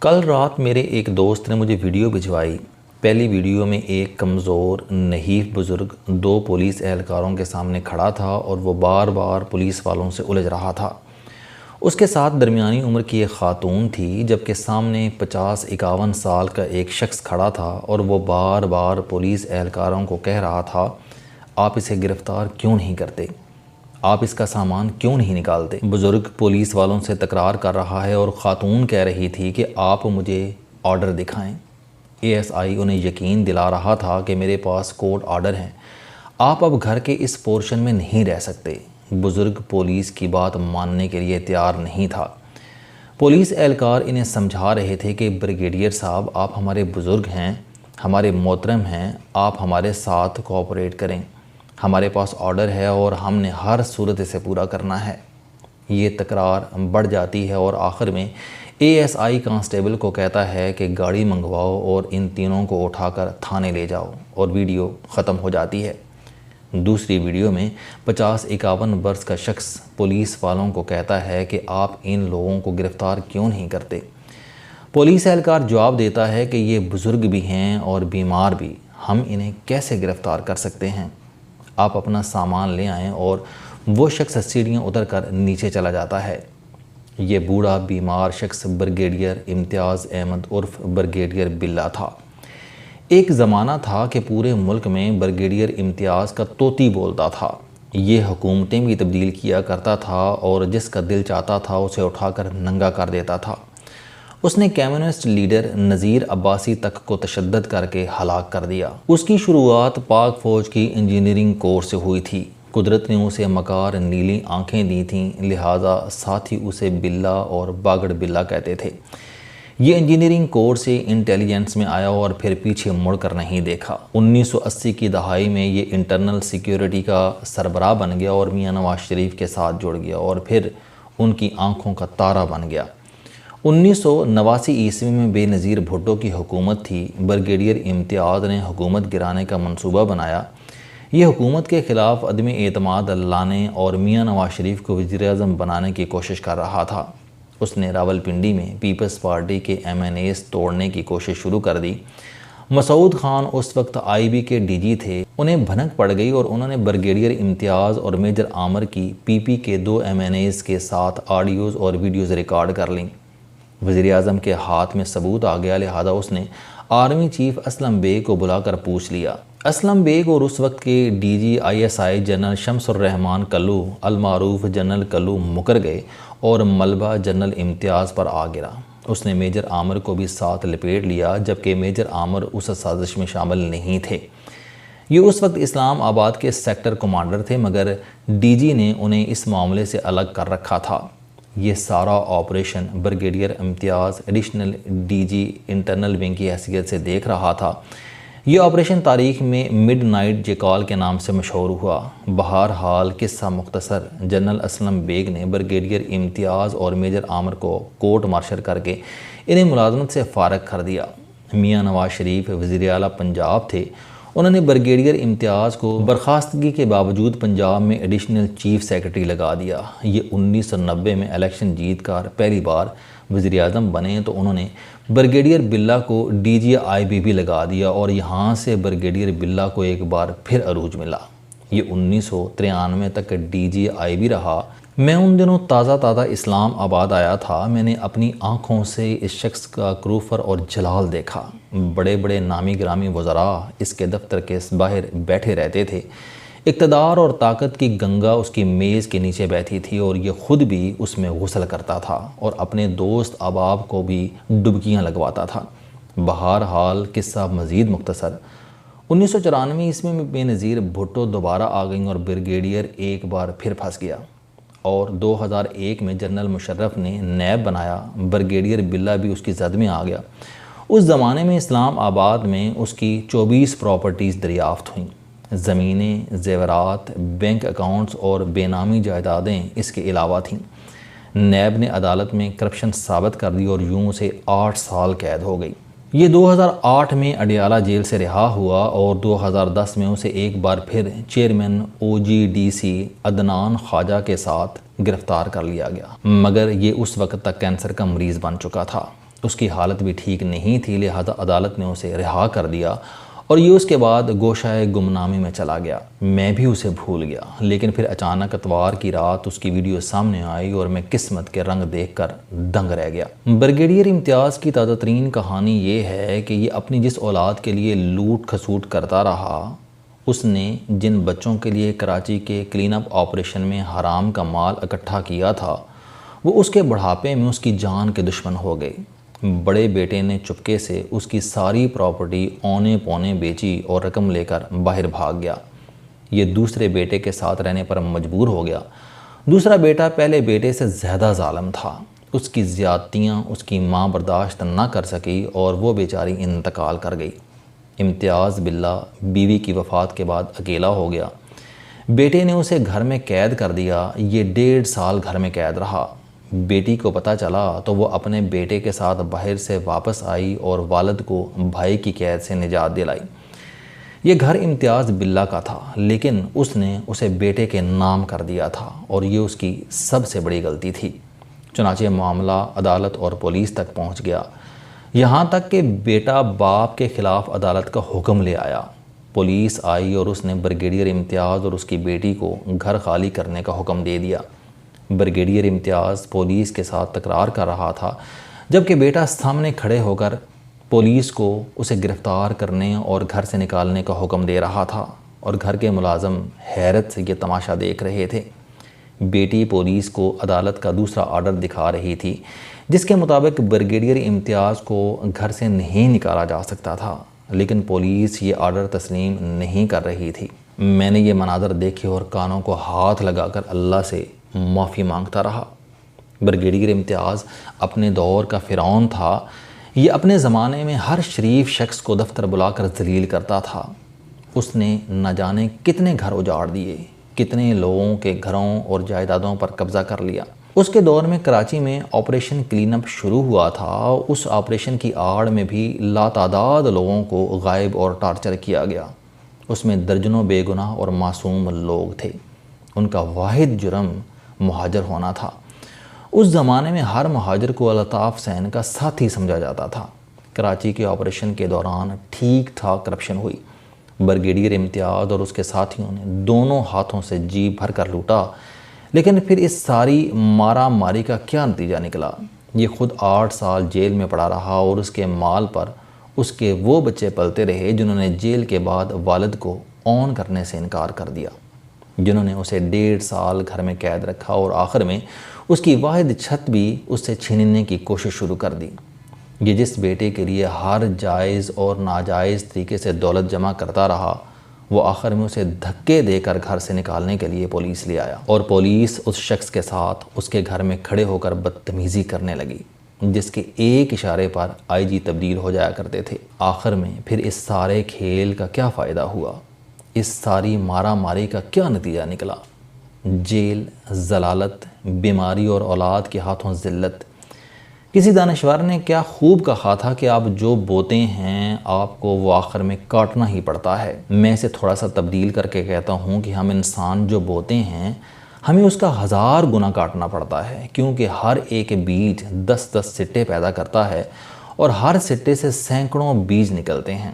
کل رات میرے ایک دوست نے مجھے ویڈیو بھجوائی۔ پہلی ویڈیو میں ایک کمزور نحیف بزرگ دو پولیس اہلکاروں کے سامنے کھڑا تھا اور وہ بار بار پولیس والوں سے الجھ رہا تھا۔ اس کے ساتھ درمیانی عمر کی ایک خاتون تھی، جبکہ سامنے 50-51 سال کا ایک شخص کھڑا تھا اور وہ بار بار پولیس اہلکاروں کو کہہ رہا تھا، آپ اسے گرفتار کیوں نہیں کرتے؟ آپ اس کا سامان کیوں نہیں نکالتے؟ بزرگ پولیس والوں سے تکرار کر رہا ہے اور خاتون کہہ رہی تھی کہ آپ مجھے آرڈر دکھائیں۔ ASI انہیں یقین دلا رہا تھا کہ میرے پاس کورٹ آرڈر ہیں، آپ اب گھر کے اس پورشن میں نہیں رہ سکتے۔ بزرگ پولیس کی بات ماننے کے لیے تیار نہیں تھا۔ پولیس اہلکار انہیں سمجھا رہے تھے کہ بریگیڈیئر صاحب، آپ ہمارے بزرگ ہیں، ہمارے محترم ہیں، آپ ہمارے ساتھ کوآپریٹ کریں، ہمارے پاس آرڈر ہے اور ہم نے ہر صورت اسے پورا کرنا ہے۔ یہ تکرار بڑھ جاتی ہے اور آخر میں ASI کانسٹیبل کو کہتا ہے کہ گاڑی منگواؤ اور ان تینوں کو اٹھا کر تھانے لے جاؤ، اور ویڈیو ختم ہو جاتی ہے۔ دوسری ویڈیو میں 50-51 برس کا شخص پولیس والوں کو کہتا ہے کہ آپ ان لوگوں کو گرفتار کیوں نہیں کرتے؟ پولیس اہلکار جواب دیتا ہے کہ یہ بزرگ بھی ہیں اور بیمار بھی، ہم انہیں کیسے گرفتار کر سکتے ہیں؟ آپ اپنا سامان لے آئیں، اور وہ شخص سیڑھیاں اتر کر نیچے چلا جاتا ہے۔ یہ بوڑھا بیمار شخص بریگیڈیئر امتیاز احمد عرف بریگیڈیئر بلّہ تھا۔ ایک زمانہ تھا کہ پورے ملک میں بریگیڈیئر امتیاز کا طوطی بولتا تھا۔ یہ حکومتیں بھی تبدیل کیا کرتا تھا اور جس کا دل چاہتا تھا اسے اٹھا کر ننگا کر دیتا تھا۔ اس نے کمیونسٹ لیڈر نذیر عباسی تک کو تشدد کر کے ہلاک کر دیا۔ اس کی شروعات پاک فوج کی انجینئرنگ کورس سے ہوئی تھی۔ قدرت نے اسے مکار نیلی آنکھیں دی تھیں، لہٰذا ساتھی اسے بلّہ اور باگڑ بلّہ کہتے تھے۔ یہ انجینئرنگ کورس سے انٹیلیجنس میں آیا اور پھر پیچھے مڑ کر نہیں دیکھا۔ 1980 کی دہائی میں یہ انٹرنل سیکیورٹی کا سربراہ بن گیا اور میاں نواز شریف کے ساتھ جڑ گیا اور پھر ان کی آنکھوں کا تارا بن گیا۔ 1989 میں بے نظیر بھٹو کی حکومت تھی۔ بریگیڈیئر امتیاز نے حکومت گرانے کا منصوبہ بنایا۔ یہ حکومت کے خلاف عدم اعتماد لانے اور میاں نواز شریف کو وزیر اعظم بنانے کی کوشش کر رہا تھا۔ اس نے راولپنڈی میں پیپلز پارٹی کے MNAs توڑنے کی کوشش شروع کر دی۔ مسعود خان اس وقت IB کے DG تھے۔ انہیں بھنک پڑ گئی اور انہوں نے بریگیڈیئر امتیاز اور میجر عامر کی PP کے 2 MNAs کے ساتھ آڈیوز اور ویڈیوز ریکارڈ کر لیں۔ وزیر اعظم کے ہاتھ میں ثبوت آ گیا، لہذا اس نے آرمی چیف اسلم بیگ کو بلا کر پوچھ لیا۔ اسلم بیگ اور اس وقت کے DG ISI جنرل شمس الرحمان کلو المعروف جنرل کلو مکر گئے اور ملبہ جنرل امتیاز پر آ گرا۔ اس نے میجر عامر کو بھی ساتھ لپیٹ لیا، جبکہ میجر عامر اس سازش میں شامل نہیں تھے۔ یہ اس وقت اسلام آباد کے سیکٹر کمانڈر تھے، مگر DG نے انہیں اس معاملے سے الگ کر رکھا تھا۔ یہ سارا آپریشن بریگیڈیئر امتیاز ایڈیشنل DG انٹرنل ونگ کی حیثیت سے دیکھ رہا تھا۔ یہ آپریشن تاریخ میں مڈ نائٹ جیکال کے نام سے مشہور ہوا۔ بہرحال قصہ مختصر، جنرل اسلم بیگ نے بریگیڈیئر امتیاز اور میجر عامر کو کورٹ مارشل کر کے انہیں ملازمت سے فارغ کر دیا۔ میاں نواز شریف وزیر اعلیٰ پنجاب تھے۔ انہوں نے بریگیڈیئر امتیاز کو برخاستگی کے باوجود پنجاب میں ایڈیشنل چیف سیکرٹری لگا دیا۔ یہ 1990 میں الیکشن جیت کر پہلی بار وزیر اعظم بنے تو انہوں نے بریگیڈیئر بلّہ کو DG IB بھی لگا دیا اور یہاں سے بریگیڈیئر بلّہ کو ایک بار پھر عروج ملا۔ یہ 1993 تک DG IB رہا۔ میں ان دنوں تازہ اسلام آباد آیا تھا۔ میں نے اپنی آنکھوں سے اس شخص کا کروفر اور جلال دیکھا۔ بڑے بڑے نامی گرامی وزراء اس کے دفتر کے باہر بیٹھے رہتے تھے۔ اقتدار اور طاقت کی گنگا اس کی میز کے نیچے بیٹھی تھی اور یہ خود بھی اس میں غسل کرتا تھا اور اپنے دوست احباب کو بھی ڈبکیاں لگواتا تھا۔ بہرحال قصہ مزید مختصر، 1994 میں بے نظیر بھٹو دوبارہ آ گئیں اور بریگیڈیئر ایک بار پھر پھنس گیا اور 2001 میں جنرل مشرف نے نیب بنایا۔ بریگیڈیئر بلّہ بھی اس کی زد میں آ گیا۔ اس زمانے میں اسلام آباد میں اس کی 24 پراپرٹیز دریافت ہوئیں۔ زمینیں، زیورات، بینک اکاؤنٹس اور بے نامی جائیدادیں اس کے علاوہ تھیں۔ نیب نے عدالت میں کرپشن ثابت کر دی اور یوں اسے 8 سال قید ہو گئی۔ یہ 2008 میں اڈیالہ جیل سے رہا ہوا اور 2010 میں اسے ایک بار پھر چیئرمین OGDC عدنان خواجہ کے ساتھ گرفتار کر لیا گیا، مگر یہ اس وقت تک کینسر کا مریض بن چکا تھا۔ اس کی حالت بھی ٹھیک نہیں تھی، لہذا عدالت نے اسے رہا کر دیا اور یہ اس کے بعد گوشۂ گمنامی میں چلا گیا۔ میں بھی اسے بھول گیا، لیکن پھر اچانک اتوار کی رات اس کی ویڈیو سامنے آئی اور میں قسمت کے رنگ دیکھ کر دنگ رہ گیا۔ بریگیڈیئر امتیاز کی تازہ ترین کہانی یہ ہے کہ یہ اپنی جس اولاد کے لیے لوٹ کھسوٹ کرتا رہا، اس نے جن بچوں کے لیے کراچی کے کلین اپ آپریشن میں حرام کا مال اکٹھا کیا تھا، وہ اس کے بڑھاپے میں اس کی جان کے دشمن ہو گئے۔ بڑے بیٹے نے چپکے سے اس کی ساری پراپرٹی اونے پونے بیچی اور رقم لے کر باہر بھاگ گیا۔ یہ دوسرے بیٹے کے ساتھ رہنے پر مجبور ہو گیا۔ دوسرا بیٹا پہلے بیٹے سے زیادہ ظالم تھا۔ اس کی زیادتیاں اس کی ماں برداشت نہ کر سکی اور وہ بیچاری انتقال کر گئی۔ امتیاز باللہ بیوی کی وفات کے بعد اکیلا ہو گیا۔ بیٹے نے اسے گھر میں قید کر دیا۔ یہ 1.5 سال گھر میں قید رہا۔ بیٹی کو پتہ چلا تو وہ اپنے بیٹے کے ساتھ باہر سے واپس آئی اور والد کو بھائی کی قید سے نجات دلائی۔ یہ گھر امتیاز باللہ کا تھا، لیکن اس نے اسے بیٹے کے نام کر دیا تھا اور یہ اس کی سب سے بڑی غلطی تھی۔ چنانچہ معاملہ عدالت اور پولیس تک پہنچ گیا، یہاں تک کہ بیٹا باپ کے خلاف عدالت کا حکم لے آیا۔ پولیس آئی اور اس نے بریگیڈیئر امتیاز اور اس کی بیٹی کو گھر خالی کرنے کا حکم دے دیا۔ بریگیڈیئر امتیاز پولیس کے ساتھ تکرار کر رہا تھا، جبکہ بیٹا سامنے کھڑے ہو کر پولیس کو اسے گرفتار کرنے اور گھر سے نکالنے کا حکم دے رہا تھا اور گھر کے ملازم حیرت سے یہ تماشا دیکھ رہے تھے۔ بیٹی پولیس کو عدالت کا دوسرا آرڈر دکھا رہی تھی، جس کے مطابق بریگیڈیئر امتیاز کو گھر سے نہیں نکالا جا سکتا تھا، لیکن پولیس یہ آرڈر تسلیم نہیں کر رہی تھی۔ میں نے یہ مناظر دیکھے اور کانوں کو ہاتھ لگا کر اللہ سے معافی مانگتا رہا۔ بریگیڈیئر امتیاز اپنے دور کا فرعون تھا۔ یہ اپنے زمانے میں ہر شریف شخص کو دفتر بلا کر ذلیل کرتا تھا۔ اس نے نہ جانے کتنے گھر اجاڑ دیے، کتنے لوگوں کے گھروں اور جائیدادوں پر قبضہ کر لیا۔ اس کے دور میں کراچی میں آپریشن کلین اپ شروع ہوا تھا۔ اس آپریشن کی آڑ میں بھی لاتعداد لوگوں کو غائب اور ٹارچر کیا گیا۔ اس میں درجنوں بے گناہ اور معصوم لوگ تھے۔ ان کا واحد جرم مہاجر ہونا تھا۔ اس زمانے میں ہر مہاجر کو الطاف حسین کا ساتھی سمجھا جاتا تھا۔ کراچی کے آپریشن کے دوران ٹھیک ٹھاک کرپشن ہوئی۔ بریگیڈیئر امتیاز اور اس کے ساتھیوں نے دونوں ہاتھوں سے جی بھر کر لوٹا، لیکن پھر اس ساری مارا ماری کا کیا نتیجہ نکلا؟ یہ خود 8 سال جیل میں پڑا رہا اور اس کے مال پر اس کے وہ بچے پلتے رہے جنہوں نے جیل کے بعد والد کو اون کرنے سے انکار کر دیا، جنہوں نے اسے 1.5 سال گھر میں قید رکھا اور آخر میں اس کی واحد چھت بھی اس سے چھیننے کی کوشش شروع کر دی۔ یہ جس بیٹے کے لیے ہر جائز اور ناجائز طریقے سے دولت جمع کرتا رہا، وہ آخر میں اسے دھکے دے کر گھر سے نکالنے کے لیے پولیس لے آیا اور پولیس اس شخص کے ساتھ اس کے گھر میں کھڑے ہو کر بدتمیزی کرنے لگی، جس کے ایک اشارے پر آئی جی تبدیل ہو جایا کرتے تھے۔ آخر میں پھر اس سارے کھیل کا کیا فائدہ ہوا؟ اس ساری مارا ماری کا کیا نتیجہ نکلا؟ جیل، ضلالت، بیماری اور اولاد کے ہاتھوں ذلت۔ کسی دانشور نے کیا خوب کہا تھا کہ آپ جو بوتے ہیں آپ کو وہ آخر میں کاٹنا ہی پڑتا ہے۔ میں اسے تھوڑا سا تبدیل کر کے کہتا ہوں کہ ہم انسان جو بوتے ہیں ہمیں اس کا 1000 گنا کاٹنا پڑتا ہے، کیونکہ ہر ایک بیج 10 سٹے پیدا کرتا ہے اور ہر سٹے سے سینکڑوں بیج نکلتے ہیں۔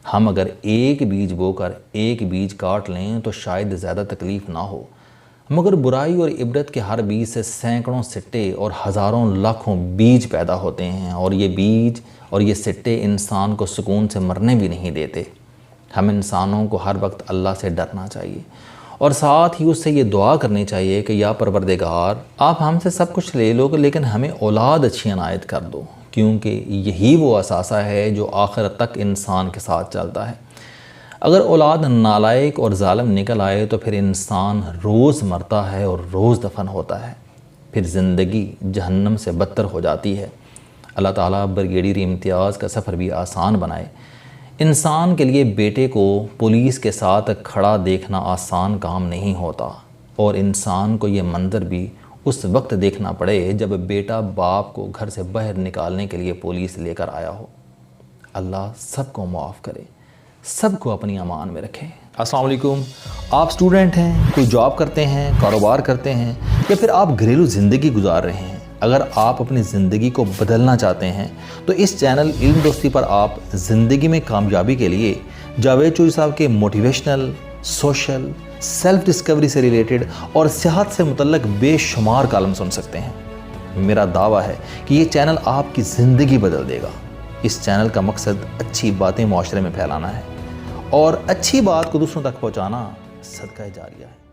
ہم اگر ایک بیج بو کر ایک بیج کاٹ لیں تو شاید زیادہ تکلیف نہ ہو، مگر برائی اور عبرت کے ہر بیج سے سینکڑوں سٹے اور ہزاروں لاکھوں بیج پیدا ہوتے ہیں، اور یہ بیج اور یہ سٹے انسان کو سکون سے مرنے بھی نہیں دیتے۔ ہم انسانوں کو ہر وقت اللہ سے ڈرنا چاہیے اور ساتھ ہی اس سے یہ دعا کرنی چاہیے کہ یا پروردگار، آپ ہم سے سب کچھ لے لو لیکن ہمیں اولاد اچھی عنایت کر دو، کیونکہ یہی وہ اثاثہ ہے جو آخرت تک انسان کے ساتھ چلتا ہے۔ اگر اولاد نالائق اور ظالم نکل آئے تو پھر انسان روز مرتا ہے اور روز دفن ہوتا ہے، پھر زندگی جہنم سے بدتر ہو جاتی ہے۔ اللہ تعالیٰ بریگیڈیئر امتیاز کا سفر بھی آسان بنائے۔ انسان کے لیے بیٹے کو پولیس کے ساتھ کھڑا دیکھنا آسان کام نہیں ہوتا، اور انسان کو یہ منظر بھی اس وقت دیکھنا پڑے جب بیٹا باپ کو گھر سے باہر نکالنے کے لیے پولیس لے کر آیا ہو۔ اللہ سب کو معاف کرے، سب کو اپنی امان میں رکھے۔ السلام علیکم۔ آپ اسٹوڈنٹ ہیں، کوئی جاب کرتے ہیں، کاروبار کرتے ہیں، یا پھر آپ گھریلو زندگی گزار رہے ہیں، اگر آپ اپنی زندگی کو بدلنا چاہتے ہیں تو اس چینل علم دوستی پر آپ زندگی میں کامیابی کے لیے جاوید چوہی صاحب کے موٹیویشنل، سوشل، سیلف ڈسکوری سے ریلیٹڈ اور صحت سے متعلق بے شمار کالم سن سکتے ہیں۔ میرا دعویٰ ہے کہ یہ چینل آپ کی زندگی بدل دے گا۔ اس چینل کا مقصد اچھی باتیں معاشرے میں پھیلانا ہے اور اچھی بات کو دوسروں تک پہنچانا صدقہ جاریہ ہے۔